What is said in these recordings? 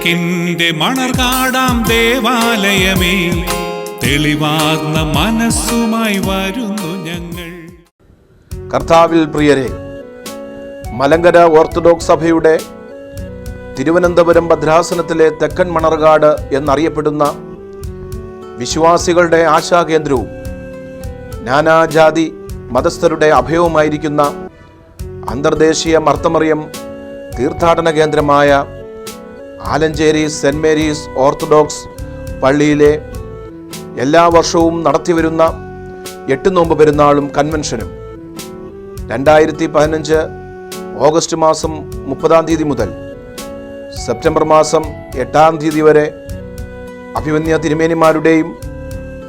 തെക്കിന്റെ മണർകാടാം ദേവാലയമേ, തെളിവാർന്ന മനസ്സുമായി വരുന്നു ഞങ്ങൾ. കർത്താവിൽ പ്രിയരെ, മലങ്കര ഓർത്തഡോക്സ് സഭയുടെ തിരുവനന്തപുരം ഭദ്രാസനത്തിലെ തെക്കൻ മണർകാട് എന്നറിയപ്പെടുന്ന വിശ്വാസികളുടെ ആശാകേന്ദ്രവും നാനാജാതി മതസ്ഥരുടെ അഭയവുമായിരിക്കുന്ന അന്തർദേശീയ മർത്തമറിയം തീർത്ഥാടന കേന്ദ്രമായ ആലഞ്ചേരി സെൻറ് മേരീസ് ഓർത്തഡോക്സ് പള്ളിയിലെ എല്ലാ വർഷവും നടത്തിവരുന്ന 8 നോമ്പ് പെരുന്നാളും കൺവെൻഷനും 2015 ഓഗസ്റ്റ് മാസം 30 മുതൽ സെപ്റ്റംബർ മാസം 8 വരെ അഭിമന്യ തിരുമേനിമാരുടെയും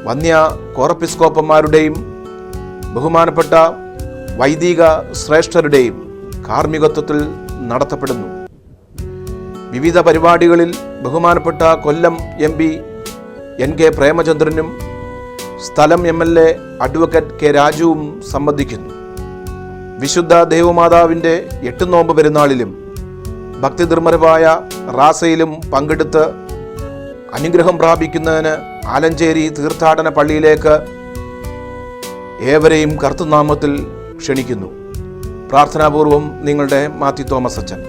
വന്യ കോറപ്പിസ്കോപ്പന്മാരുടെയും ബഹുമാനപ്പെട്ട വൈദിക ശ്രേഷ്ഠരുടെയും കാർമ്മികത്വത്തിൽ നടത്തപ്പെടുന്നു. വിവിധ പരിപാടികളിൽ ബഹുമാനപ്പെട്ട കൊല്ലം MP NK പ്രേമചന്ദ്രനും സ്ഥലം MLA അഡ്വക്കേറ്റ് K രാജുവും സംബന്ധിക്കുന്നു. വിശുദ്ധ ദേവമാതാവിൻ്റെ 8 നോമ്പ് പെരുന്നാളിലും ഭക്തിനിർമ്മരമായ റാസയിലും പങ്കെടുത്ത് അനുഗ്രഹം പ്രാപിക്കുന്നതിന് ആലഞ്ചേരി തീർത്ഥാടന പള്ളിയിലേക്ക് ഏവരെയും കർത്തൃനാമത്തിൽ ക്ഷണിക്കുന്നു. പ്രാർത്ഥനാപൂർവം നിങ്ങളുടെ മാത്യു തോമസ് അച്ഛൻ.